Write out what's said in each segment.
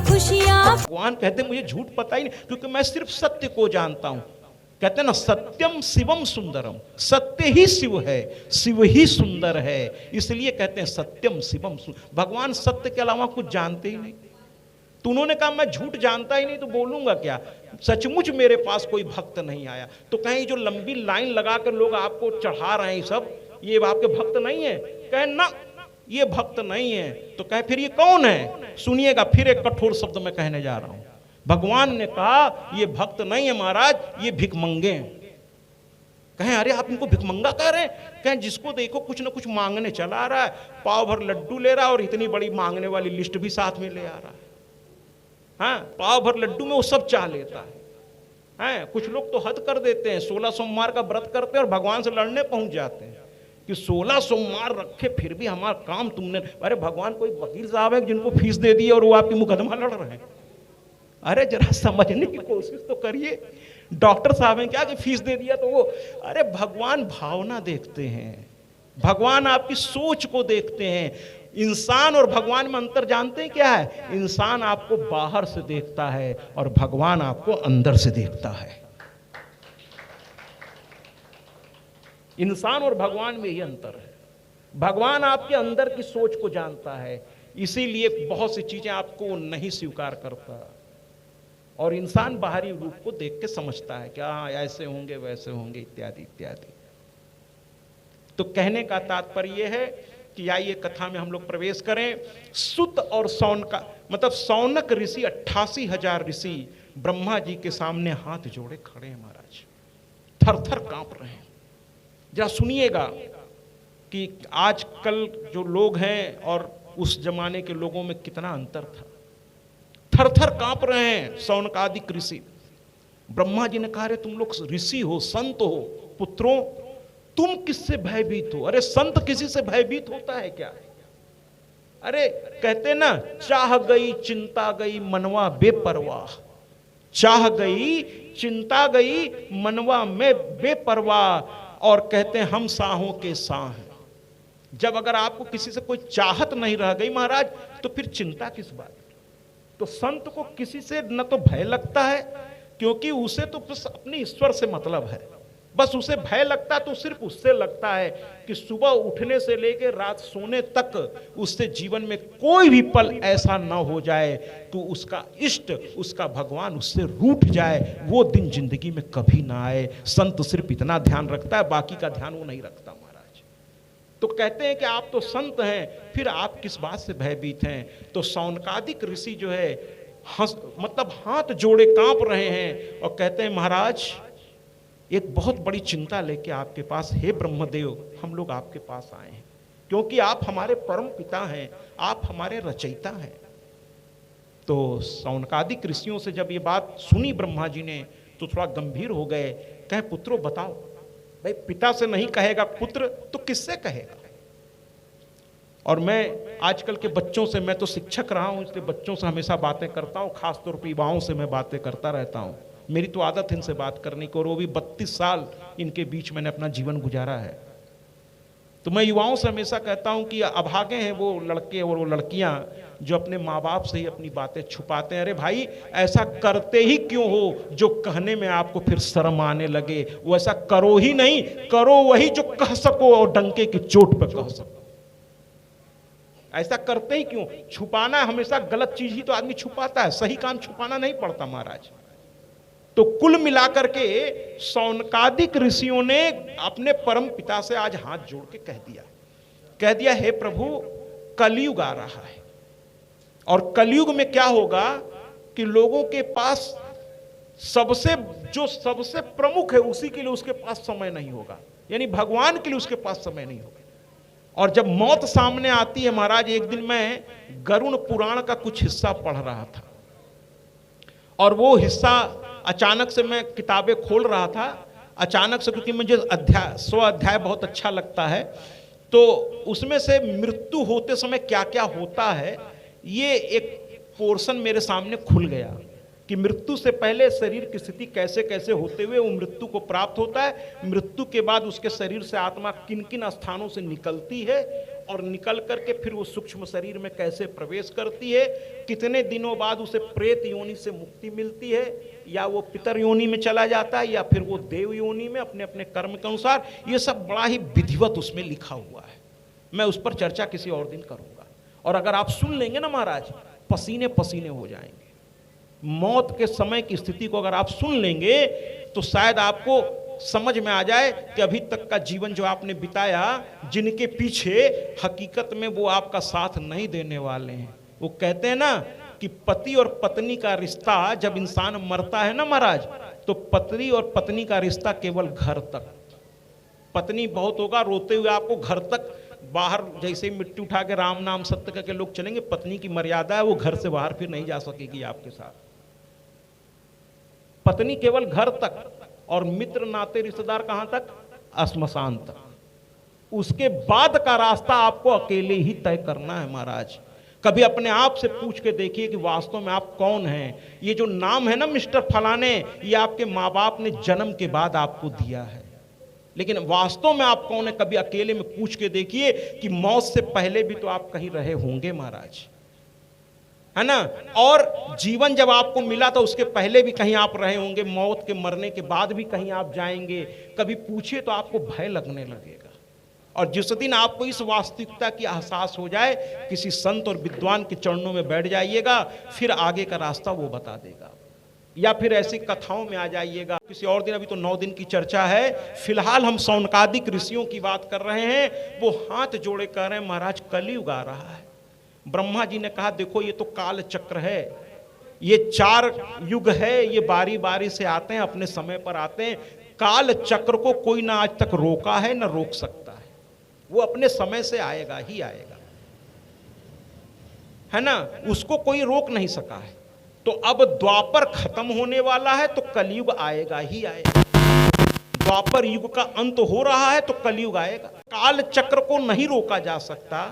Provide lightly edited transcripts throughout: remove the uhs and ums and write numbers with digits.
खुशियाँ। भगवान कहते मुझे झूठ पता ही नहीं, क्योंकि मैं सिर्फ सत्य को जानता हूं। कहते ना सत्यम शिवम सुंदरम, सत्य ही शिव है, शिव ही सुंदर है, इसलिए कहते हैं सत्यम शिवम सुंदर। भगवान सत्य के अलावा कुछ जानते ही नहीं। तो उन्होंने कहा मैं झूठ जानता ही नहीं तो बोलूंगा क्या, सचमुच मेरे पास कोई भक्त नहीं आया। तो कहीं जो लंबी लाइन लगाकर लोग आपको चढ़ा रहे हैं सब, ये आपके भक्त नहीं है? कहे ना, ये भक्त नहीं है। तो कहे फिर ये कौन है? सुनिएगा, फिर एक कठोर शब्द में कहने जा रहा हूं। भगवान ने कहा ये भक्त नहीं है महाराज, ये भिखमंगे हैं। कहें अरे आप इनको भिखमंगा कह रहे हैं? कहें जिसको देखो कुछ ना कुछ मांगने चला आ रहा है, पाव भर लड्डू ले रहा है और इतनी बड़ी मांगने वाली लिस्ट भी साथ में ले आ रहा है। हाँ, पाव भर लड्डू में वो सब चाह लेता है। कुछ लोग तो हद कर देते हैं, 16 सोमवार का व्रत करते हैं और भगवान से लड़ने पहुंच जाते हैं कि 16 सोमवार रखे फिर भी हमारा काम तुमने। अरे भगवान कोई वकील साहब है जिनको फीस दे दी और वो आपकी मुकदमा लड़ रहे हैं? अरे जरा समझने की कोशिश तो करिए। डॉक्टर साहब हैं क्या कि फीस दे दिया तो वो? अरे भगवान भावना देखते हैं, भगवान आपकी सोच को देखते हैं। इंसान और भगवान में अंतर जानते हैं क्या है? इंसान आपको बाहर से देखता है और भगवान आपको अंदर से देखता है। इंसान और भगवान में ही अंतर है। भगवान आपके अंदर की सोच को जानता है, इसीलिए बहुत सी चीजें आपको नहीं स्वीकार करता। और इंसान बाहरी रूप को देख के समझता है कि हाँ ऐसे होंगे वैसे होंगे इत्यादि इत्यादि। तो कहने का तात्पर्य है कि आइए कथा में हम लोग प्रवेश करें। सुत और सौनका मतलब सौनक ऋषि 88,000 ऋषि ब्रह्मा जी के सामने हाथ जोड़े खड़े हैं महाराज, थर थर कांप रहे हैं। जरा सुनिएगा कि आजकल जो लोग हैं और उस जमाने के लोगों में कितना अंतर था। थर थर कांप रहे हैं सौनकादिक ऋषि। ब्रह्मा जी ने कहा अरे तुम लोग ऋषि हो, संत हो, पुत्रों तुम किससे भयभीत हो? अरे संत किसी से भयभीत होता है क्या? अरे कहते ना, चाह गई चिंता गई मनवा बेपरवाह, चाह गई चिंता गई मनवा में बेपरवाह। और कहते हैं हम साहों के साह हैं। जब अगर आपको किसी से कोई चाहत नहीं रह गई महाराज, तो फिर चिंता किस बात? तो संत को किसी से न तो भय लगता है, क्योंकि उसे तो बस अपने ईश्वर से मतलब है। बस उसे भय लगता तो सिर्फ उससे लगता है कि सुबह उठने से लेकर रात सोने तक उससे जीवन में कोई भी पल ऐसा ना हो जाए तो उसका इष्ट, उसका भगवान उससे रूठ जाए, वो दिन जिंदगी में कभी ना आए। संत सिर्फ इतना ध्यान रखता है, बाकी का ध्यान वो नहीं रखता महाराज। तो कहते हैं कि आप तो संत हैं, फिर आप किस बात से भयभीत हैं? तो सौनकादिक ऋषि जो है मतलब हाथ जोड़े कांप रहे हैं और कहते हैं महाराज एक बहुत बड़ी चिंता लेके आपके पास, हे ब्रह्मदेव हम लोग आपके पास आए हैं, क्योंकि आप हमारे परम पिता हैं, आप हमारे रचयिता हैं। तो सौनकादिक ऋषियों से जब ये बात सुनी ब्रह्मा जी ने तो थोड़ा गंभीर हो गए। कहे पुत्रों बताओ, भाई पिता से नहीं कहेगा पुत्र तो किससे कहेगा? और मैं आजकल के बच्चों से, मैं तो शिक्षक रहा हूं इसलिए बच्चों से हमेशा बातें करता हूं, खासतौर पर युवाओं से मैं बातें करता रहता हूं। मेरी तो आदत है इनसे बात करने की, और वो भी 32 साल इनके बीच मैंने अपना जीवन गुजारा है। तो मैं युवाओं से हमेशा कहता हूं कि अभागे हैं वो लड़के और वो लड़कियां जो अपने माँ बाप से ही अपनी बातें छुपाते हैं। अरे भाई ऐसा करते ही क्यों हो जो कहने में आपको फिर शर्म आने लगे? वो ऐसा करो ही नहीं, करो वही जो कह सको और डंके की चोट पर कह सको। ऐसा करते ही क्यों? छुपाना हमेशा गलत चीज ही तो आदमी छुपाता है, सही काम छुपाना नहीं पड़ता महाराज। तो कुल मिलाकर के सौनकादिक ऋषियों ने अपने परम पिता से आज हाथ जोड़ के कह दिया हे प्रभु कलयुग आ रहा है, और कलयुग में क्या होगा कि लोगों के पास सबसे प्रमुख है उसी के लिए उसके पास समय नहीं होगा, यानी भगवान के लिए उसके पास समय नहीं होगा। और जब मौत सामने आती है महाराज, एक दिन मैं गरुड़ पुराण का कुछ हिस्सा पढ़ रहा था और वो हिस्सा अचानक से मैं किताबें खोल रहा था, अचानक से, क्योंकि मुझे 100 अध्याय बहुत अच्छा लगता है, तो उसमें से मृत्यु होते समय क्या क्या होता है ये एक पोर्शन मेरे सामने खुल गया कि मृत्यु से पहले शरीर की स्थिति कैसे कैसे होते हुए वो मृत्यु को प्राप्त होता है, मृत्यु के बाद उसके शरीर से आत्मा किन किन स्थानों से निकलती है और निकल करके फिर वो सूक्ष्म शरीर में कैसे प्रवेश करती है, कितने दिनों बाद उसे प्रेत योनि से मुक्ति मिलती है, या वो पितर योनि में चला जाता है, या फिर वो देव योनि में अपने अपने कर्म के अनुसार, ये सब बड़ा ही विधिवत उसमें लिखा हुआ है। मैं उस पर चर्चा किसी और दिन करूंगा। और अगर आप सुन लेंगे ना महाराज, पसीने पसीने हो जाएंगे। मौत के समय की स्थिति को अगर आप सुन लेंगे तो शायद आपको समझ में आ जाए कि अभी तक का जीवन जो आपने बिताया, जिनके पीछे हकीकत में वो आपका साथ नहीं देने वाले हैं। वो कहते हैं ना कि पति और पत्नी का रिश्ता, जब इंसान मरता है ना महाराज, तो पति और पत्नी का रिश्ता केवल घर तक। पत्नी बहुत होगा, रोते हुए आपको घर तक, बाहर जैसे ही मिट्टी उठा के राम नाम सत्य करके लोग चलेंगे, पत्नी की मर्यादा है, वो घर से बाहर फिर नहीं जा सकेगी आपके साथ। पत्नी केवल घर तक, और मित्र नाते रिश्तेदार कहां तक? श्मशान तक। उसके बाद का रास्ता आपको अकेले ही तय करना है महाराज। कभी अपने आप से पूछ के देखिए कि वास्तव में आप कौन हैं। ये जो नाम है ना मिस्टर फलाने, ये आपके माँ बाप ने जन्म के बाद आपको दिया है, लेकिन वास्तव में आप कौन है? कभी अकेले में पूछ के देखिए कि मौत से पहले भी तो आप कहीं रहे होंगे महाराज, है ना। और जीवन जब आपको मिला था उसके पहले भी कहीं आप रहे होंगे, मौत के मरने के बाद भी कहीं आप जाएंगे। कभी पूछिए तो आपको भय लगने लगेगा। और जिस दिन आपको इस वास्तविकता की एहसास हो जाए, किसी संत और विद्वान के चरणों में बैठ जाइएगा, फिर आगे का रास्ता वो बता देगा। या फिर ऐसी कथाओं में आ जाइएगा किसी और दिन। अभी तो 9 दिन की चर्चा है, फिलहाल हम सौनकादिक ऋषियों की बात कर रहे हैं। वो हाथ जोड़े कह रहे हैं महाराज कलयुग आ रहा है। ब्रह्मा जी ने कहा देखो ये तो काल चक्र है, ये 4 युग है, ये बारी बारी से आते हैं, अपने समय पर आते हैं। काल चक्र को कोई ना आज तक रोका है ना रोक सकता है, वो अपने समय से आएगा ही आएगा, है ना। उसको कोई रोक नहीं सका है। तो अब द्वापर खत्म होने वाला है तो कलयुग आएगा ही आएगा। द्वापर युग का अंत हो रहा है तो कलयुग आएगा। काल चक्र को नहीं रोका जा सकता।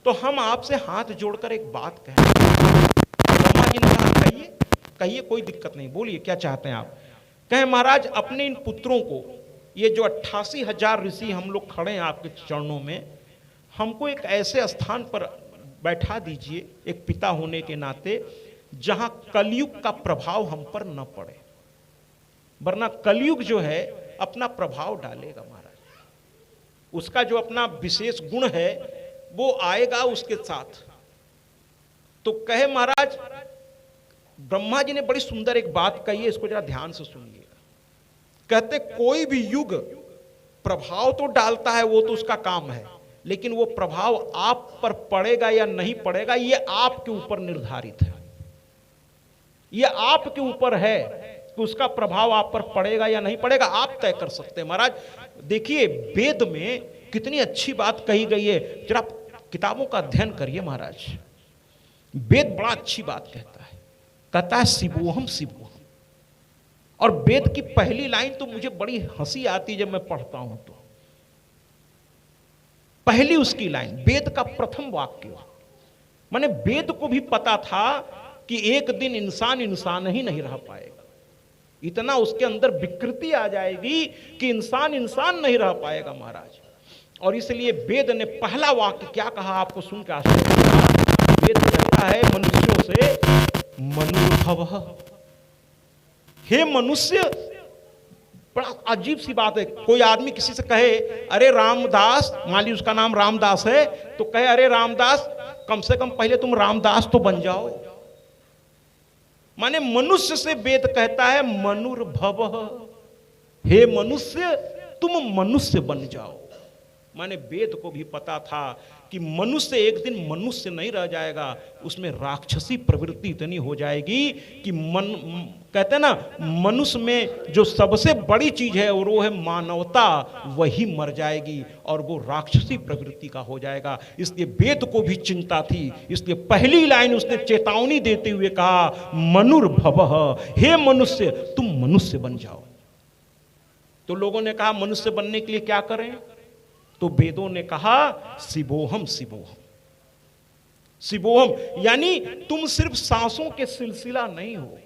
तो हम आपसे हाथ जोड़कर एक बात कहें। ब्रह्मा जी ने कहा कहिए कहिए, कोई दिक्कत नहीं, बोलिए क्या चाहते हैं आप। कहें महाराज अपने इन पुत्रों को, ये जो 88,000 ऋषि हम लोग खड़े हैं आपके चरणों में, हमको एक ऐसे स्थान पर बैठा दीजिए, एक पिता होने के नाते, जहां कलयुग का प्रभाव हम पर न पड़े, वरना कलयुग जो है अपना प्रभाव डालेगा महाराज। उसका जो अपना विशेष गुण है वो आएगा उसके साथ। तो कहे महाराज, ब्रह्मा जी ने बड़ी सुंदर एक बात कही है, इसको जरा ध्यान से सुनिएगा। कहते कोई भी युग प्रभाव तो डालता है, वो तो उसका काम है, लेकिन वो प्रभाव आप पर पड़ेगा या नहीं पड़ेगा ये आपके ऊपर निर्धारित है। ये आपके ऊपर है कि उसका प्रभाव आप पर पड़ेगा या नहीं पड़ेगा, आप तय कर सकते हैं महाराज। देखिए वेद में कितनी अच्छी बात कही गई है, जरा किताबों का अध्ययन करिए महाराज। वेद बड़ा अच्छी बात कहता है शिवोहम शिवोहम। और वेद की पहली लाइन तो मुझे बड़ी हंसी आती है जब मैं पढ़ता हूं। तो पहली उसकी लाइन, वेद का प्रथम वाक्य, माने वेद को भी पता था कि एक दिन इंसान ही नहीं रह पाएगा। इतना उसके अंदर विकृति आ जाएगी कि इंसान नहीं रह पाएगा महाराज। और इसलिए वेद ने पहला वाक्य क्या कहा, आपको सुन के आश्चर्य होगा। वेद कहता है मनुष्यों से मनुर्भवः। हे मनुष्य, बड़ा अजीब सी बात है। कोई आदमी किसी से कहे अरे रामदास, मान ली उसका नाम रामदास है, तो कहे अरे रामदास कम से कम पहले तुम रामदास तो बन जाओ। माने मनुष्य से वेद कहता है मनुर्भवः, हे मनुष्य तुम मनुष्य बन जाओ। माने वेद को भी पता था कि मनुष्य एक दिन मनुष्य नहीं रह जाएगा, उसमें राक्षसी प्रवृत्ति इतनी हो जाएगी कि कहते हैं ना, मनुष्य में जो सबसे बड़ी चीज है और वो है मानवता, वही मर जाएगी और वो राक्षसी प्रवृत्ति का हो जाएगा। इसलिए वेद को भी चिंता थी, इसलिए पहली लाइन उसने चेतावनी देते हुए कहा मनुर्भवः, हे मनुष्य तुम मनुष्य बन जाओ। तो लोगों ने कहा मनुष्य बनने के लिए क्या करें? तो वेदों ने कहा शिवोहम शिवोहम शिवोहम, यानी तुम सिर्फ सांसों के सिलसिला नहीं हो,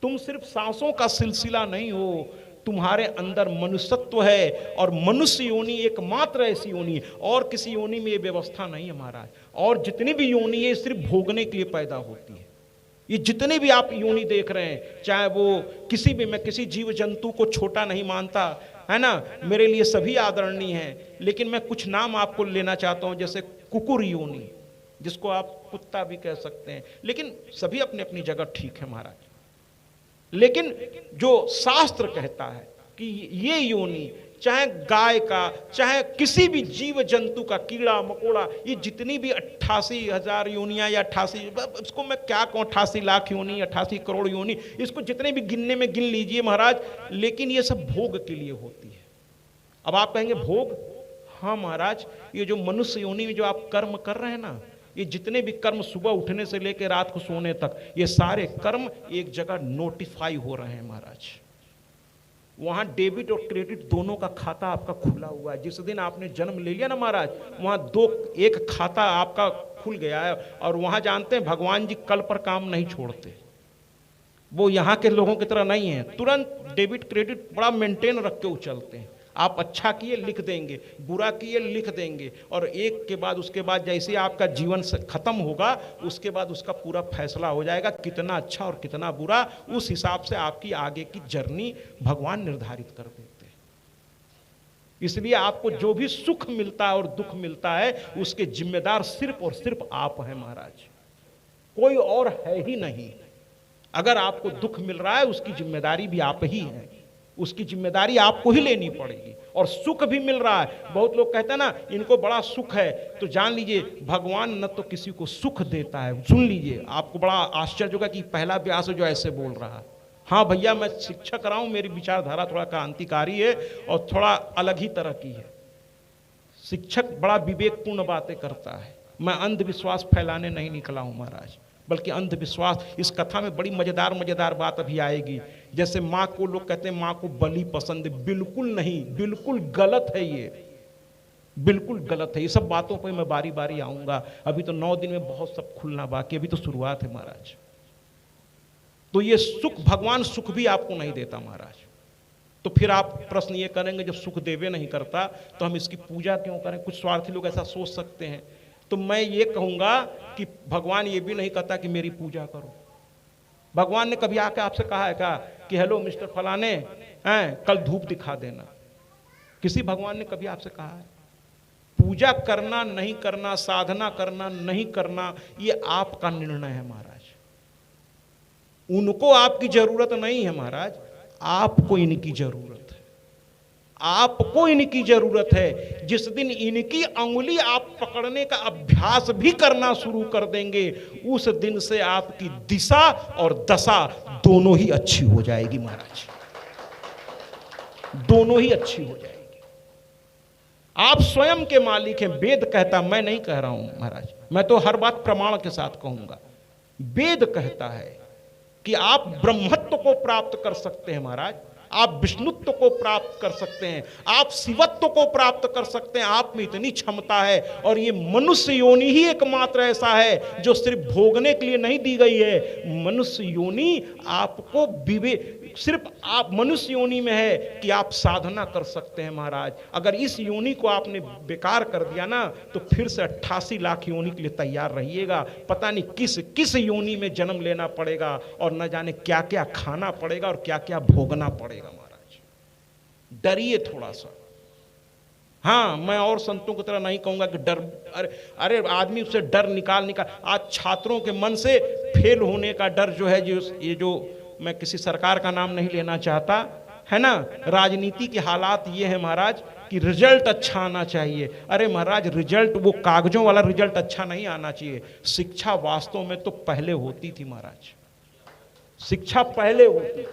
तुम सिर्फ सांसों का सिलसिला नहीं हो, तुम्हारे अंदर मनुष्यत्व है, और मनुष्य योनि एकमात्र ऐसी योनि है, और किसी योनि में ये व्यवस्था नहीं है महाराज। और जितनी भी योनि है सिर्फ भोगने के लिए पैदा होती है। ये जितने भी आप योनि देख रहे हैं, चाहे वो किसी भी, मैं किसी जीव जंतु को छोटा नहीं मानता, है ना, मेरे लिए सभी आदरणीय हैं, लेकिन मैं कुछ नाम आपको लेना चाहता हूं, जैसे कुकुर योनि, जिसको आप कुत्ता भी कह सकते हैं, लेकिन सभी अपनी अपनी जगह ठीक है महाराज। लेकिन जो शास्त्र कहता है कि ये योनि, चाहे गाय का, चाहे किसी भी जीव जंतु का, कीड़ा मकोड़ा, ये जितनी भी 88,000 योनियां या 88, इसको मैं क्या कहूँ, 88 लाख योनि, 88 करोड़ योनि, इसको जितने भी गिनने में गिन लीजिए महाराज, लेकिन ये सब भोग के लिए होती है। अब आप कहेंगे भोग, हाँ महाराज, ये जो मनुष्य योनि में जो आप कर्म कर रहे हैं ना, ये जितने भी कर्म सुबह उठने से लेकर रात को सोने तक, ये सारे कर्म एक जगह नोटिफाई हो रहे हैं महाराज। वहां डेबिट और क्रेडिट दोनों का खाता आपका खुला हुआ है। जिस दिन आपने जन्म ले लिया ना महाराज, वहां एक खाता आपका खुल गया है। और वहां जानते हैं भगवान जी कल पर काम नहीं छोड़ते, वो यहाँ के लोगों की तरह नहीं है, तुरंत डेबिट क्रेडिट बड़ा मेंटेन रख के चलते हैं। आप अच्छा किए लिख देंगे, बुरा किए लिख देंगे, और एक के बाद उसके बाद जैसे आपका जीवन खत्म होगा, उसके बाद उसका पूरा फैसला हो जाएगा, कितना अच्छा और कितना बुरा, उस हिसाब से आपकी आगे की जर्नी भगवान निर्धारित कर देते हैं। इसलिए आपको जो भी सुख मिलता है और दुख मिलता है, उसके जिम्मेदार सिर्फ और सिर्फ आप हैं महाराज, कोई और है ही नहीं। अगर आपको दुख मिल रहा है, उसकी जिम्मेदारी भी आप ही हैं, उसकी जिम्मेदारी आपको ही लेनी पड़ेगी। और सुख भी मिल रहा है, बहुत लोग कहते हैं ना इनको बड़ा सुख है, तो जान लीजिए भगवान न तो किसी को सुख देता है। सुन लीजिए, आपको बड़ा आश्चर्य होगा कि पहला व्यास जो ऐसे बोल रहा है। हाँ भैया, मैं शिक्षक रहा हूं, मेरी विचारधारा थोड़ा क्रांतिकारी है और थोड़ा अलग ही तरह की है। शिक्षक बड़ा विवेकपूर्ण बातें करता है, मैं अंधविश्वास फैलाने नहीं निकला हूं महाराज, बल्कि अंधविश्वास, इस कथा में बड़ी मजेदार बात अभी आएगी। जैसे माँ को लोग कहते हैं माँ को बलि पसंद है, बिल्कुल नहीं, बिल्कुल गलत है, ये बिल्कुल गलत है। ये सब बातों पर मैं बारी बारी आऊंगा, अभी तो 9 दिन में बहुत सब खुलना बाकी, अभी तो शुरुआत है महाराज। तो ये सुख, भगवान सुख भी आपको नहीं देता महाराज। तो फिर आप प्रश्न ये करेंगे, जब सुख देवे नहीं करता तो हम इसकी पूजा क्यों करें? कुछ स्वार्थी लोग ऐसा सोच सकते हैं। तो मैं ये कहूंगा कि भगवान ये भी नहीं कहता कि मेरी पूजा करो। भगवान ने कभी आके आपसे कहा है क्या कि हेलो मिस्टर फलाने, कल धूप दिखा देना? किसी भगवान ने कभी आपसे कहा है? पूजा करना नहीं करना, साधना करना नहीं करना, ये आपका निर्णय है महाराज। उनको आपकी जरूरत नहीं है महाराज, आपको इनकी जरूरत है। आपको इनकी जरूरत है। जिस दिन इनकी अंगुली आप पकड़ने का अभ्यास भी करना शुरू कर देंगे, उस दिन से आपकी दिशा और दशा दोनों ही अच्छी हो जाएगी महाराज, दोनों ही अच्छी हो जाएगी। आप स्वयं के मालिक हैं। वेद कहता, मैं नहीं कह रहा हूं महाराज, मैं तो हर बात प्रमाण के साथ कहूंगा। वेद कहता है कि आप ब्रह्मत्व को प्राप्त कर सकते हैं महाराज, आप विष्णुत्व को प्राप्त कर सकते हैं, आप शिवत्व को प्राप्त कर सकते हैं। आप में इतनी क्षमता है। और ये मनुष्य योनि ही एकमात्र ऐसा है जो सिर्फ भोगने के लिए नहीं दी गई है। मनुष्य योनि आपको विवेक, सिर्फ आप मनुष्य योनि में है कि आप साधना कर सकते हैं महाराज। अगर इस योनि को आपने बेकार कर दिया ना, तो फिर से 88 लाख योनि के लिए तैयार रहिएगा। पता नहीं किस किस योनि में जन्म लेना पड़ेगा, और न जाने क्या क्या खाना पड़ेगा और क्या क्या भोगना पड़ेगा महाराज। डरिए थोड़ा सा। हाँ, मैं और संतों की तरह नहीं कहूंगा कि डर, अरे आदमी उससे डर निकाल। आज छात्रों के मन से फेल होने का डर जो है, ये जो मैं किसी सरकार का नाम नहीं लेना चाहता, है ना, राजनीति के हालात ये है महाराज कि रिजल्ट अच्छा आना चाहिए। अरे महाराज, रिजल्ट वो कागजों वाला रिजल्ट अच्छा नहीं आना चाहिए। शिक्षा वास्तव में तो पहले होती थी महाराज, शिक्षा पहले होती थी।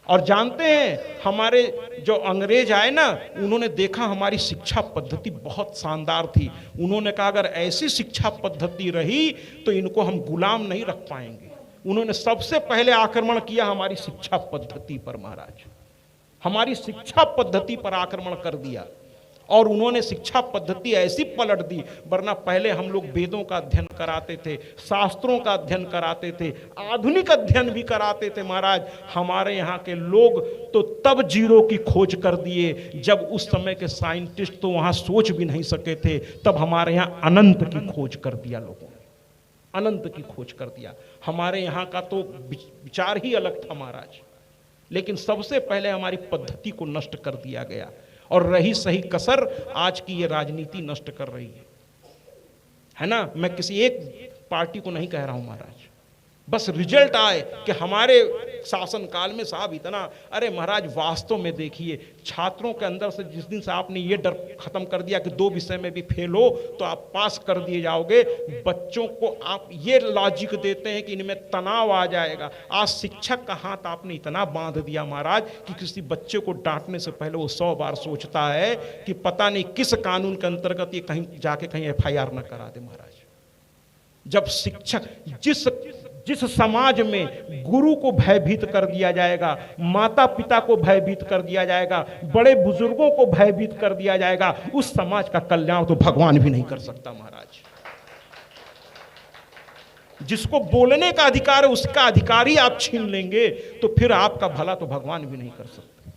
और जानते हैं, हमारे जो अंग्रेज आए ना, उन्होंने देखा हमारी शिक्षा पद्धति बहुत शानदार थी। उन्होंने कहा अगर ऐसी शिक्षा पद्धति रही तो इनको हम गुलाम नहीं रख पाएंगे। उन्होंने सबसे पहले आक्रमण किया हमारी शिक्षा पद्धति पर महाराज, हमारी शिक्षा पद्धति पर आक्रमण कर दिया। और उन्होंने शिक्षा पद्धति ऐसी पलट दी, वरना पहले हम लोग वेदों का अध्ययन कराते थे, शास्त्रों का अध्ययन कराते थे, आधुनिक अध्ययन भी कराते थे महाराज। हमारे यहाँ के लोग तो तब जीरो की खोज कर दिए जब उस समय के साइंटिस्ट तो वहाँ सोच भी नहीं सके थे, तब हमारे यहाँ अनंत की खोज कर दिया लोगों ने, अनंत की खोज कर दिया। हमारे यहाँ का तो विचार ही अलग था महाराज, लेकिन सबसे पहले हमारी पद्धति को नष्ट कर दिया गया, और रही सही कसर आज की ये राजनीति नष्ट कर रही है ना। मैं किसी एक पार्टी को नहीं कह रहा हूं महाराज, बस रिजल्ट आए कि हमारे शासन काल में साहब इतना, अरे महाराज वास्तव में देखिए, छात्रों के अंदर से जिस दिन से आपने ये डर खत्म कर दिया कि 2 विषय में भी फेल हो तो आप पास कर दिए जाओगे, बच्चों को आप ये लॉजिक देते हैं कि इनमें तनाव आ जाएगा। आज शिक्षक का हाथ आपने इतना बांध दिया महाराज कि किसी बच्चे को डांटने से पहले वो 100 बार सोचता है कि पता नहीं किस कानून के अंतर्गत ये कहीं जाके कहीं FIR न करा दे महाराज। जब शिक्षक, जिस समाज में गुरु को भयभीत कर दिया जाएगा, माता पिता को भयभीत कर दिया जाएगा, बड़े बुजुर्गों को भयभीत कर दिया जाएगा, उस समाज का कल्याण तो भगवान भी नहीं कर सकता महाराज। जिसको बोलने का अधिकार है उसका अधिकार ही आप छीन लेंगे तो फिर आपका भला तो भगवान भी नहीं कर सकते,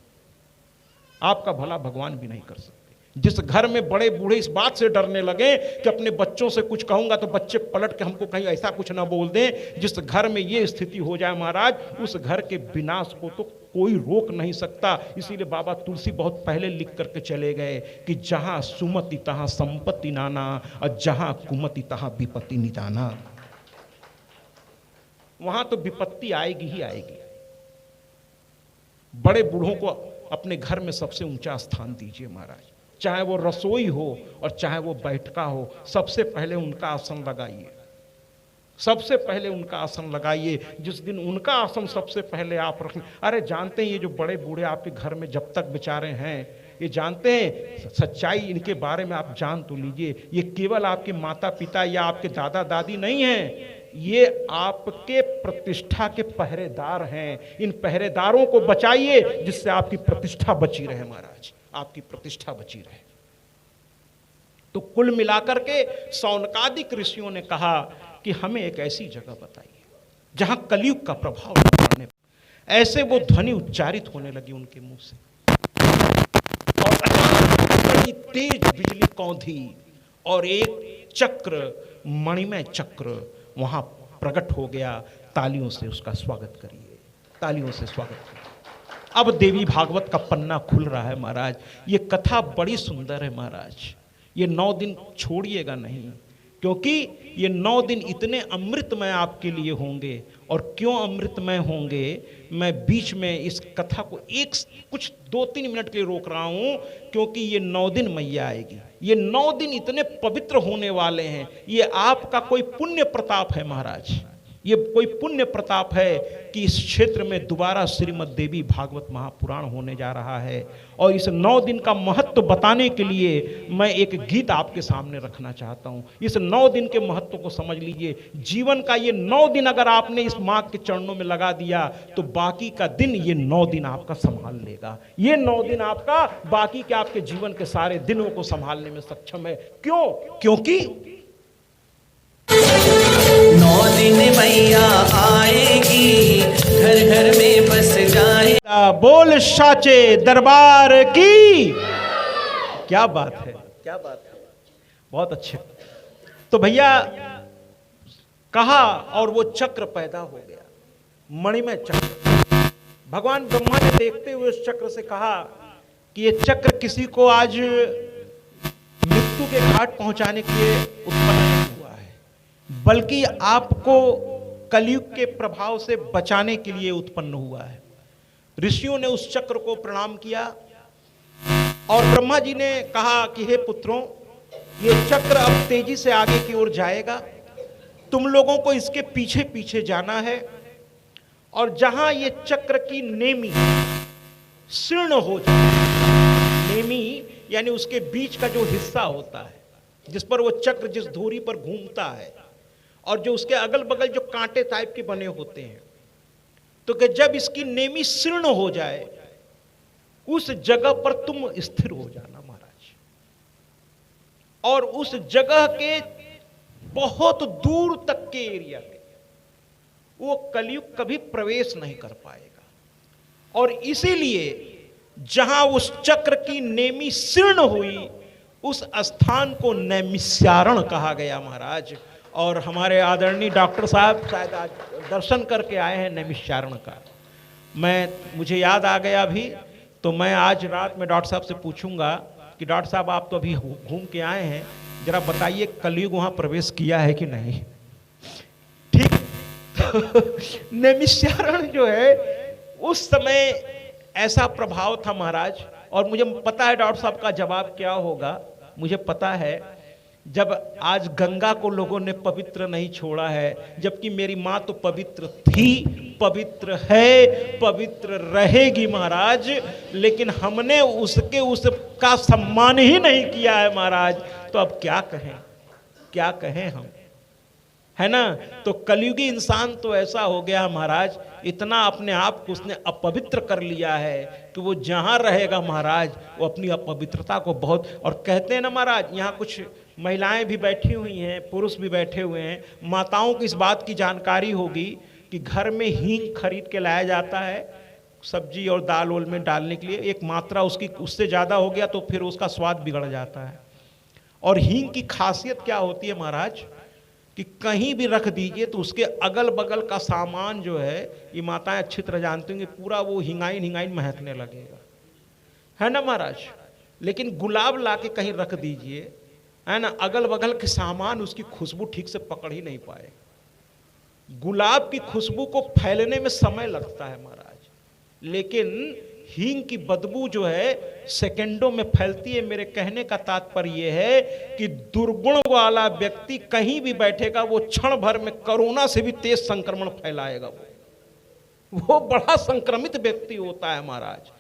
आपका भला भगवान भी नहीं कर सकते। जिस घर में बड़े बूढ़े इस बात से डरने लगे कि अपने बच्चों से कुछ कहूंगा तो बच्चे पलट के हमको कहीं ऐसा कुछ ना बोल दें, जिस घर में ये स्थिति हो जाए महाराज, उस घर के विनाश को तो कोई रोक नहीं सकता। इसीलिए बाबा तुलसी बहुत पहले लिख करके चले गए कि जहां सुमति तहां संपत्ति नाना, और जहां कुमति तहां विपत्ति निदाना। वहां तो विपत्ति आएगी ही आएगी। बड़े बूढ़ों को अपने घर में सबसे ऊंचा स्थान दीजिए महाराज, चाहे वो रसोई हो और चाहे वो बैठका हो, सबसे पहले उनका आसन लगाइए, सबसे पहले उनका आसन लगाइए। जिस दिन उनका आसन सबसे पहले आप रखें, अरे जानते हैं ये जो बड़े बूढ़े आपके घर में जब तक बेचारे हैं, ये जानते हैं सच्चाई इनके बारे में आप जान तो लीजिए, ये केवल आपके माता पिता या आपके दादा दादी नहीं हैं, ये आपके प्रतिष्ठा के पहरेदार हैं। इन पहरेदारों को बचाइए जिससे आपकी प्रतिष्ठा बची रहे महाराज, आपकी प्रतिष्ठा बची रहे। तो कुल मिलाकर के शौनकादिक ऋषियों ने कहा कि हमें एक ऐसी जगह बताइए जहां कलयुग का प्रभाव न पड़ने, ऐसे वो ध्वनि उच्चारित होने लगी उनके मुंह से, और बड़ी तेज बिजली कौंधी और एक चक्र, मणिमय चक्र वहां प्रकट हो गया। तालियों से उसका स्वागत करिए, तालियों से स्वागत करिए। अब देवी भागवत का पन्ना खुल रहा है महाराज। ये कथा बड़ी सुंदर है महाराज, ये 9 दिन छोड़िएगा नहीं, क्योंकि ये 9 दिन इतने अमृतमय आपके लिए होंगे। और क्यों अमृतमय होंगे, मैं बीच में इस कथा को कुछ 2-3 मिनट के लिए रोक रहा हूं, क्योंकि ये 9 दिन मैया आएगी। ये 9 दिन इतने पवित्र होने वाले हैं, ये आपका कोई पुण्य प्रताप है महाराज, ये कोई पुण्य प्रताप है कि इस क्षेत्र में दोबारा श्रीमद् देवी भागवत महापुराण होने जा रहा है। और इस 9 दिन का महत्व बताने के लिए मैं एक गीत आपके सामने रखना चाहता हूँ। इस 9 दिन के महत्व को समझ लीजिए। जीवन का ये 9 दिन अगर आपने इस माँ के चरणों में लगा दिया तो बाकी का दिन ये 9 दिन आपका संभाल लेगा। ये 9 दिन आपका बाकी के आपके जीवन के सारे दिनों को संभालने में सक्षम है। क्यों? क्योंकि 9 दिन मैया आएगी, घर घर में बस जाए। बोल साचे दरबार की। क्या बात है, क्या बात है, बहुत अच्छे। तो भैया कहा और वो चक्र पैदा हो गया, मणिमय चक्र। भगवान ब्रह्मा ने देखते हुए उस चक्र से कहा कि ये चक्र किसी को आज मृत्यु के घाट पहुंचाने के लिए उत्पन्न नहीं हुआ है, बल्कि आपको कलयुग के प्रभाव से बचाने के लिए उत्पन्न हुआ है। ऋषियों ने उस चक्र को प्रणाम किया और ब्रह्मा जी ने कहा कि हे पुत्रों, ये चक्र अब तेजी से आगे की ओर जाएगा, तुम लोगों को इसके पीछे पीछे जाना है, और जहां ये चक्र की नेमी शीर्ण हो जाए, नेमी यानी उसके बीच का जो हिस्सा होता है जिस पर वो चक्र जिस धुरी पर घूमता है, और जो उसके अगल बगल जो कांटे टाइप के बने होते हैं, तो कि जब इसकी नेमी शीर्ण हो जाए उस जगह पर तुम स्थिर हो जाना महाराज। और उस जगह के बहुत दूर तक के एरिया में वो कलयुग कभी प्रवेश नहीं कर पाएगा। और इसीलिए जहां उस चक्र की नेमी शीर्ण हुई उस स्थान को नैमिषारण कहा गया महाराज। और हमारे आदरणीय डॉक्टर साहब शायद आज दर्शन करके आए हैं नैमिषारण का। मुझे याद आ गया अभी, तो मैं आज रात में डॉक्टर साहब से पूछूंगा कि डॉक्टर साहब आप तो अभी घूम के आए हैं, जरा बताइए कलयुग वहां प्रवेश किया है कि नहीं। ठीक। तो नैमिषारण जो है उस समय ऐसा प्रभाव था महाराज। और मुझे पता है डॉक्टर साहब का जवाब क्या होगा, मुझे पता है। जब आज गंगा को लोगों ने पवित्र नहीं छोड़ा है, जबकि मेरी मां तो पवित्र थी, पवित्र है, पवित्र रहेगी महाराज, लेकिन हमने उसका सम्मान ही नहीं किया है महाराज। तो अब क्या कहें हम, है ना। तो कलयुगी इंसान तो ऐसा हो गया महाराज, इतना अपने आप को उसने अपवित्र कर लिया है कि वो जहां रहेगा महाराज वो अपनी अपवित्रता को बहुत। और कहते हैं ना महाराज, यहाँ कुछ महिलाएं भी बैठी हुई हैं, पुरुष भी बैठे हुए हैं, माताओं को इस बात की जानकारी होगी कि घर में हींग खरीद के लाया जाता है सब्जी और दाल वोल में डालने के लिए। एक मात्रा उसकी उससे ज़्यादा हो गया तो फिर उसका स्वाद बिगड़ जाता है। और हींग की खासियत क्या होती है महाराज कि कहीं भी रख दीजिए तो उसके अगल बगल का सामान जो है, ये माताएं अच्छी तरह जानती होंगी, पूरा वो हिंगाइन महकने लगेगा, है ना महाराज। लेकिन गुलाब ला के कहीं रख दीजिए, है ना, अगल बगल के सामान उसकी खुशबू ठीक से पकड़ ही नहीं पाए। गुलाब की खुशबू को फैलने में समय लगता है महाराज, लेकिन हींग की बदबू जो है सेकंडों में फैलती है। मेरे कहने का तात्पर्य यह है कि दुर्गुण वाला व्यक्ति कहीं भी बैठेगा वो क्षण भर में कोरोना से भी तेज संक्रमण फैलाएगा। वो बड़ा संक्रमित व्यक्ति होता है महाराज।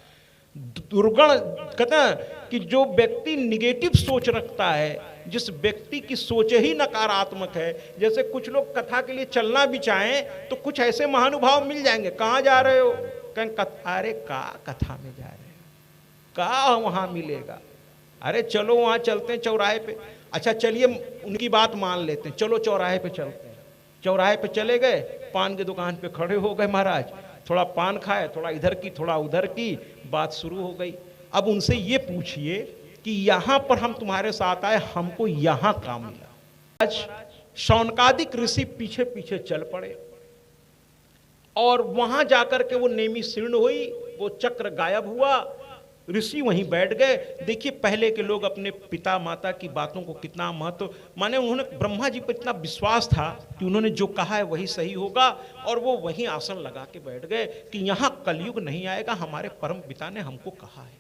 दुर्गुण कहते हैं कि जो व्यक्ति निगेटिव सोच रखता है, जिस व्यक्ति की सोच ही नकारात्मक है, जैसे कुछ लोग कथा के लिए चलना भी चाहें तो कुछ ऐसे महानुभाव मिल जाएंगे, कहाँ जा रहे हो, कहें अरे का कथा में जा रहे हैं, का वहां मिलेगा, अरे चलो वहां चलते हैं चौराहे पे। अच्छा चलिए उनकी बात मान लेते हैं, चलो चौराहे पे चलते हैं। चौराहे पे चले गए, पान की दुकान पे खड़े हो गए महाराज, थोड़ा पान खाए, थोड़ा इधर की थोड़ा उधर की, बात शुरू हो गई। अब उनसे ये पूछिए कि यहां पर हम तुम्हारे साथ आए, हमको यहां काम मिला। आज शौनकादिक ऋषि पीछे पीछे चल पड़े और वहां जाकर के वो नेमी शीर्ण हुई, वो चक्र गायब हुआ, ऋषि वहीं बैठ गए। देखिए पहले के लोग अपने पिता माता की बातों को कितना महत्व माने, उन्होंने ब्रह्मा जी पर इतना विश्वास था कि उन्होंने जो कहा है वही सही होगा, और वो वहीं आसन लगा के बैठ गए कि यहां कलयुग नहीं आएगा, हमारे परम पिता ने हमको कहा है।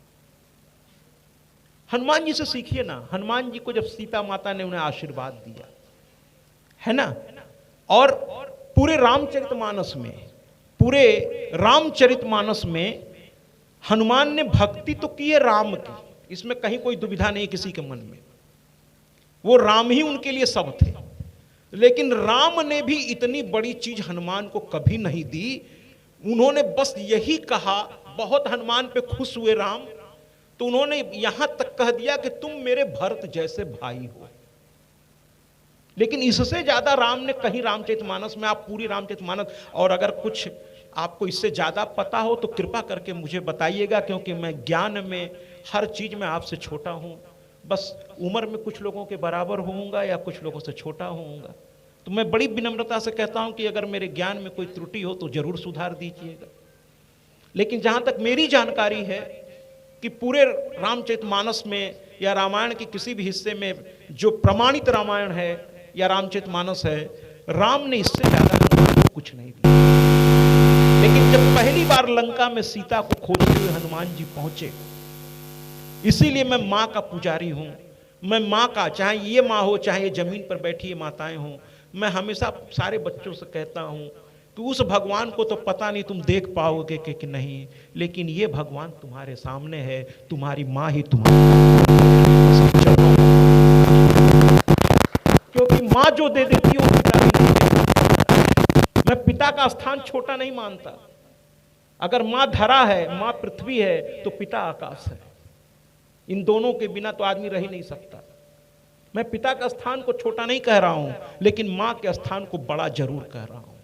हनुमान जी से सीखिए ना, हनुमान जी को जब सीता माता ने उन्हें आशीर्वाद दिया है ना, और पूरे रामचरितमानस में हनुमान ने भक्ति तो की है राम की, इसमें कहीं कोई दुविधा नहीं किसी के मन में, वो राम ही उनके लिए सब थे। लेकिन राम ने भी इतनी बड़ी चीज हनुमान को कभी नहीं दी। उन्होंने बस यही कहा, बहुत हनुमान पे खुश हुए राम, तो उन्होंने यहां तक कह दिया कि तुम मेरे भरत जैसे भाई हो। लेकिन इससे ज्यादा राम ने कहीं रामचरितमानस में, आप पूरी रामचरितमानस, और अगर कुछ आपको इससे ज्यादा पता हो तो कृपा करके मुझे बताइएगा, क्योंकि मैं ज्ञान में हर चीज में आपसे छोटा हूं, बस उम्र में कुछ लोगों के बराबर होऊंगा या कुछ लोगों से छोटा होऊंगा। तो मैं बड़ी विनम्रता से कहता हूं कि अगर मेरे ज्ञान में कोई त्रुटि हो तो जरूर सुधार दीजिएगा। लेकिन जहां तक मेरी जानकारी है कि पूरे रामचरितमानस में या रामायण के किसी भी हिस्से में जो प्रमाणित रामायण है या रामचरितमानस है, राम ने इससे ज्यादा कुछ नहीं दिया। लेकिन जब पहली बार लंका में सीता को खोजते हुए हनुमान जी पहुंचे, इसीलिए मैं मां का पुजारी हूं, मैं मां का, चाहे ये मां हो चाहे ये जमीन पर बैठी ये माताएं हों, मैं हमेशा सारे बच्चों से कहता हूं कि उस भगवान को तो पता नहीं तुम देख पाओगे कि नहीं, लेकिन ये भगवान तुम्हारे सामने है, तुम्हारी मां ही तुम्हारी, क्योंकि मां जो दे देती है वो पिता नहीं देती। मैं पिता का स्थान छोटा नहीं मानता। अगर मां धरा है, मां पृथ्वी है, तो पिता आकाश है। इन दोनों के बिना तो आदमी रह ही नहीं सकता। मैं पिता का स्थान को छोटा नहीं कह रहा हूं, लेकिन मां के स्थान को बड़ा जरूर कह रहा हूं।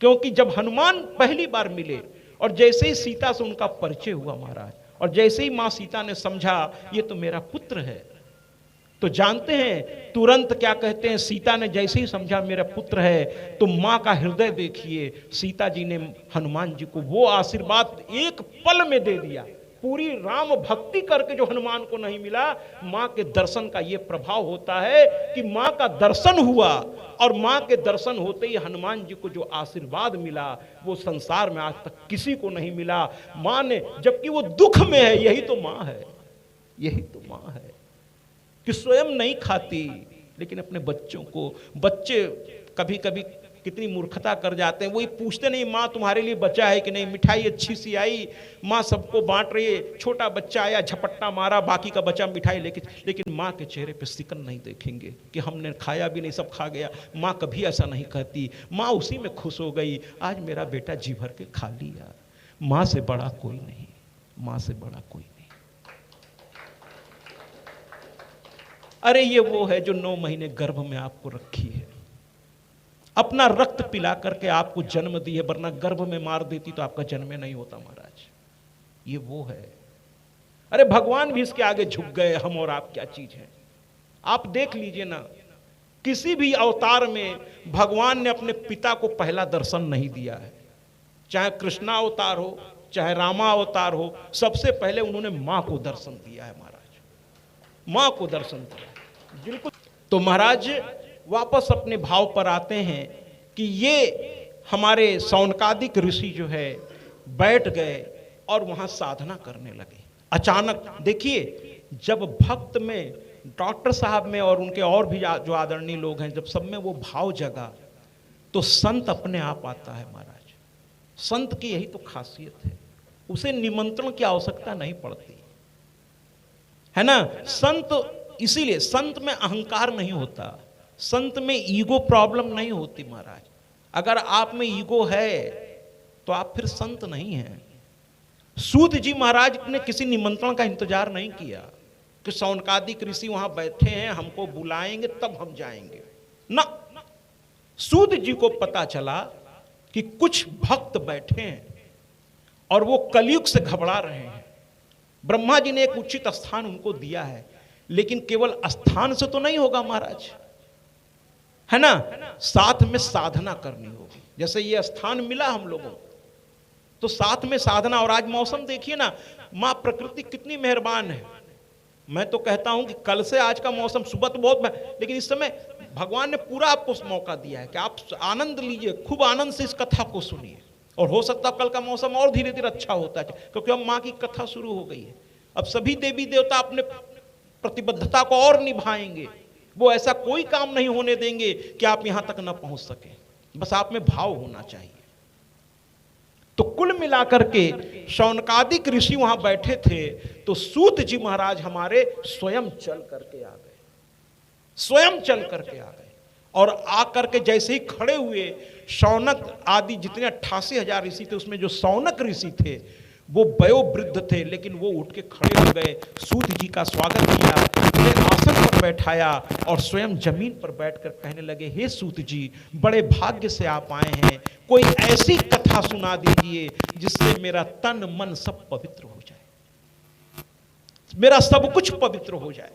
क्योंकि जब हनुमान पहली बार मिले और जैसे ही सीता से उनका परिचय हुआ महाराज, और जैसे ही मां सीता ने समझा ये तो मेरा पुत्र है, तो जानते हैं तुरंत क्या कहते हैं, सीता ने जैसे ही समझा मेरा पुत्र है, तो मां का हृदय देखिए, सीता जी ने हनुमान जी को वो आशीर्वाद एक पल में दे दिया। पूरी राम भक्ति करके जो हनुमान को नहीं मिला, मां के दर्शन का ये प्रभाव होता है कि मां का दर्शन हुआ, और मां के दर्शन होते ही हनुमान जी को जो आशीर्वाद मिला वो संसार में आज तक किसी को नहीं मिला। मां ने, जबकि वो दुख में है, यही तो मां है, यही तो मां है कि स्वयं नहीं खाती लेकिन अपने बच्चों को, बच्चे कभी कभी कितनी मूर्खता कर जाते हैं, वही पूछते नहीं माँ तुम्हारे लिए बचा है कि नहीं, मिठाई अच्छी सी आई, माँ सबको बांट रही है, छोटा बच्चा आया झपट्टा मारा, बाकी का बचा मिठाई लेके, लेकिन माँ के चेहरे पे सिकन नहीं देखेंगे कि हमने खाया भी नहीं, सब खा गया। माँ कभी ऐसा नहीं कहती, माँ उसी में खुश हो गई, आज मेरा बेटा जी भर के खा लिया। माँ से बड़ा कोई नहीं, माँ से बड़ा कोई नहीं। अरे ये वो है जो 9 महीने गर्भ में आपको रखी है, अपना रक्त पिला करके आपको जन्म दी है, वरना गर्भ में मार देती तो आपका जन्म नहीं होता महाराज। ये वो है। अरे भगवान भी इसके आगे झुक गए, हम और आप क्या चीज है। आप देख लीजिए ना, किसी भी अवतार में भगवान ने अपने पिता को पहला दर्शन नहीं दिया है। चाहे कृष्णा अवतार हो, चाहे रामा अवतार हो, सबसे पहले उन्होंने मां को दर्शन दिया है महाराज, मां को दर्शन दिया। बिल्कुल। तो महाराज वापस अपने भाव पर आते हैं कि ये हमारे शौनकादिक ऋषि जो है बैठ गए और वहां साधना करने लगे। अचानक देखिए, जब भक्त में, डॉक्टर साहब में और उनके और भी जो आदरणीय लोग हैं, जब सब में वो भाव जगा तो संत अपने आप आता है महाराज। संत की यही तो खासियत है, उसे निमंत्रण की आवश्यकता नहीं पड़ती है ना। संत, इसीलिए संत में अहंकार नहीं होता, संत में ईगो प्रॉब्लम नहीं होती महाराज। अगर आप में ईगो है तो आप फिर संत नहीं हैं। सूत जी महाराज ने किसी निमंत्रण का इंतजार नहीं किया कि शौनकादिक ऋषि वहां बैठे हैं, हमको बुलाएंगे तब हम जाएंगे ना। सूत जी को पता चला कि कुछ भक्त बैठे हैं और वो कलयुग से घबरा रहे हैं। ब्रह्मा जी ने एक उचित स्थान उनको दिया है, लेकिन केवल स्थान से तो नहीं होगा महाराज, है ना, साथ में साधना करनी होगी। जैसे ये स्थान मिला हम लोगों को, तो साथ में साधना। और आज मौसम देखिए ना, मां प्रकृति कितनी मेहरबान है। मैं तो कहता हूं कि कल से आज का मौसम, सुबह तो बहुत, लेकिन इस समय भगवान ने पूरा आपको मौका दिया है कि आप आनंद लीजिए, खूब आनंद से इस कथा को सुनिए। और हो सकता है कल का मौसम और धीरे धीरे अच्छा होता है, क्योंकि अब मां की कथा शुरू हो गई है। अब सभी देवी देवता अपने प्रतिबद्धता को और निभाएंगे, वो ऐसा कोई काम नहीं होने देंगे कि आप यहां तक ना पहुंच सके। बस आप में भाव होना चाहिए। तो कुल मिलाकर के शौनकादिक ऋषि वहां बैठे थे, तो सूत जी महाराज हमारे स्वयं चल करके आ गए, स्वयं चल करके आ गए। और आकर के जैसे ही खड़े हुए, शौनक आदि जितने 88,000 ऋषि थे, उसमें जो शौनक ऋषि थे वो वयोवृद्ध थे, लेकिन वो उठ के खड़े हो गए, सूत जी का स्वागत किया, उन्हें आसन पर बैठाया और स्वयं जमीन पर बैठकर कहने लगे, हे सूत जी, बड़े भाग्य से आप आए हैं, कोई ऐसी कथा सुना दीजिए जिससे मेरा तन मन सब पवित्र हो जाए, मेरा सब कुछ पवित्र हो जाए।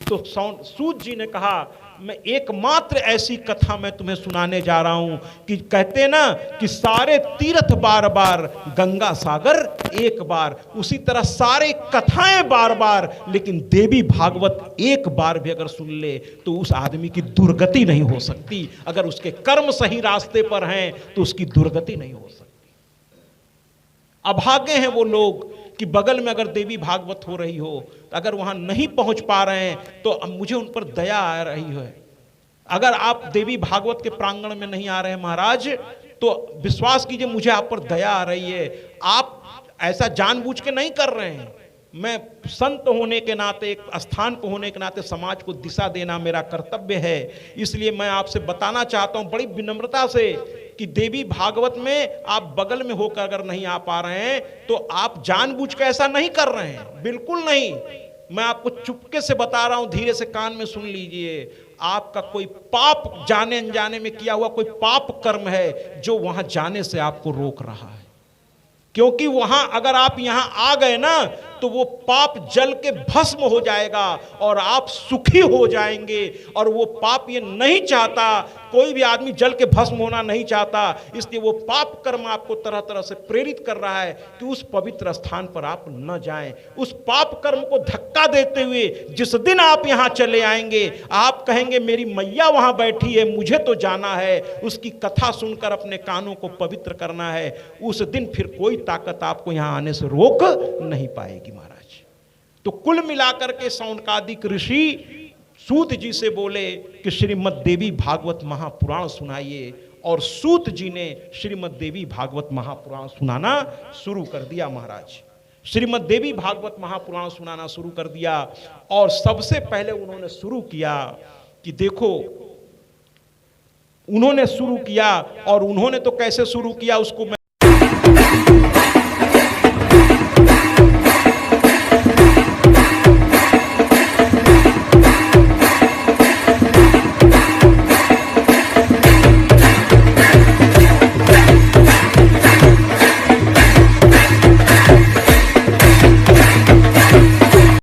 तो सूत जी ने कहा, मैं एकमात्र ऐसी कथा मैं तुम्हें सुनाने जा रहा हूं कि कहते ना कि सारे तीर्थ बार बार, गंगा सागर एक बार, उसी तरह सारे कथाएं बार बार, लेकिन देवी भागवत एक बार भी अगर सुन ले तो उस आदमी की दुर्गति नहीं हो सकती। अगर उसके कर्म सही रास्ते पर हैं तो उसकी दुर्गति नहीं हो सकती। अभागे हैं वो लोग कि बगल में अगर देवी भागवत हो रही हो, अगर वहां नहीं पहुंच पा रहे हैं तो मुझे उन पर दया आ रही है। अगर आप देवी भागवत के प्रांगण में नहीं आ रहे हैं महाराज, तो विश्वास कीजिए मुझे आप पर दया आ रही है। आप ऐसा जानबूझ के नहीं कर रहे हैं। मैं संत होने के नाते, एक स्थान को होने के नाते समाज को दिशा देना मेरा कर्तव्य है। इसलिए मैं आपसे बताना चाहता हूं बड़ी विनम्रता से कि देवी भागवत में आप बगल में होकर अगर नहीं आ पा रहे हैं तो आप जानबूझ के ऐसा नहीं कर रहे हैं, बिल्कुल नहीं। मैं आपको चुपके से बता रहा हूं, धीरे से कान में सुन लीजिए, आपका कोई पाप जाने अनजाने में किया हुआ कोई पाप कर्म है जो वहां जाने से आपको रोक रहा है। क्योंकि वहां अगर आप यहां आ गए ना तो वो पाप जल के भस्म हो जाएगा और आप सुखी हो जाएंगे। और वो पाप ये नहीं चाहता, कोई भी आदमी जल के भस्म होना नहीं चाहता, इसलिए वो पाप कर्म आपको तरह तरह से प्रेरित कर रहा है कि उस पवित्र स्थान पर आप न जाएं। उस पाप कर्म को धक्का देते हुए जिस दिन आप यहां चले आएंगे, आप कहेंगे मेरी मैया वहां बैठी है, मुझे तो जाना है, उसकी कथा सुनकर अपने कानों को पवित्र करना है, उस दिन फिर कोई ताकत आपको यहां आने से रोक नहीं पाएगी महाराज। तो कुल मिलाकर के शौनकादिक ऋषि सूत जी से बोले कि श्रीमद् देवी भागवत महापुराण सुनाइए, और सूत जी ने श्रीमद् देवी भागवत महापुराण सुनाना शुरू कर दिया महाराज। श्रीमद् देवी भागवत महापुराण सुनाना शुरू कर दिया। और सबसे पहले उन्होंने शुरू किया कि देखो, उन्होंने शुरू किया, और उन्होंने तो कैसे शुरू किया उसको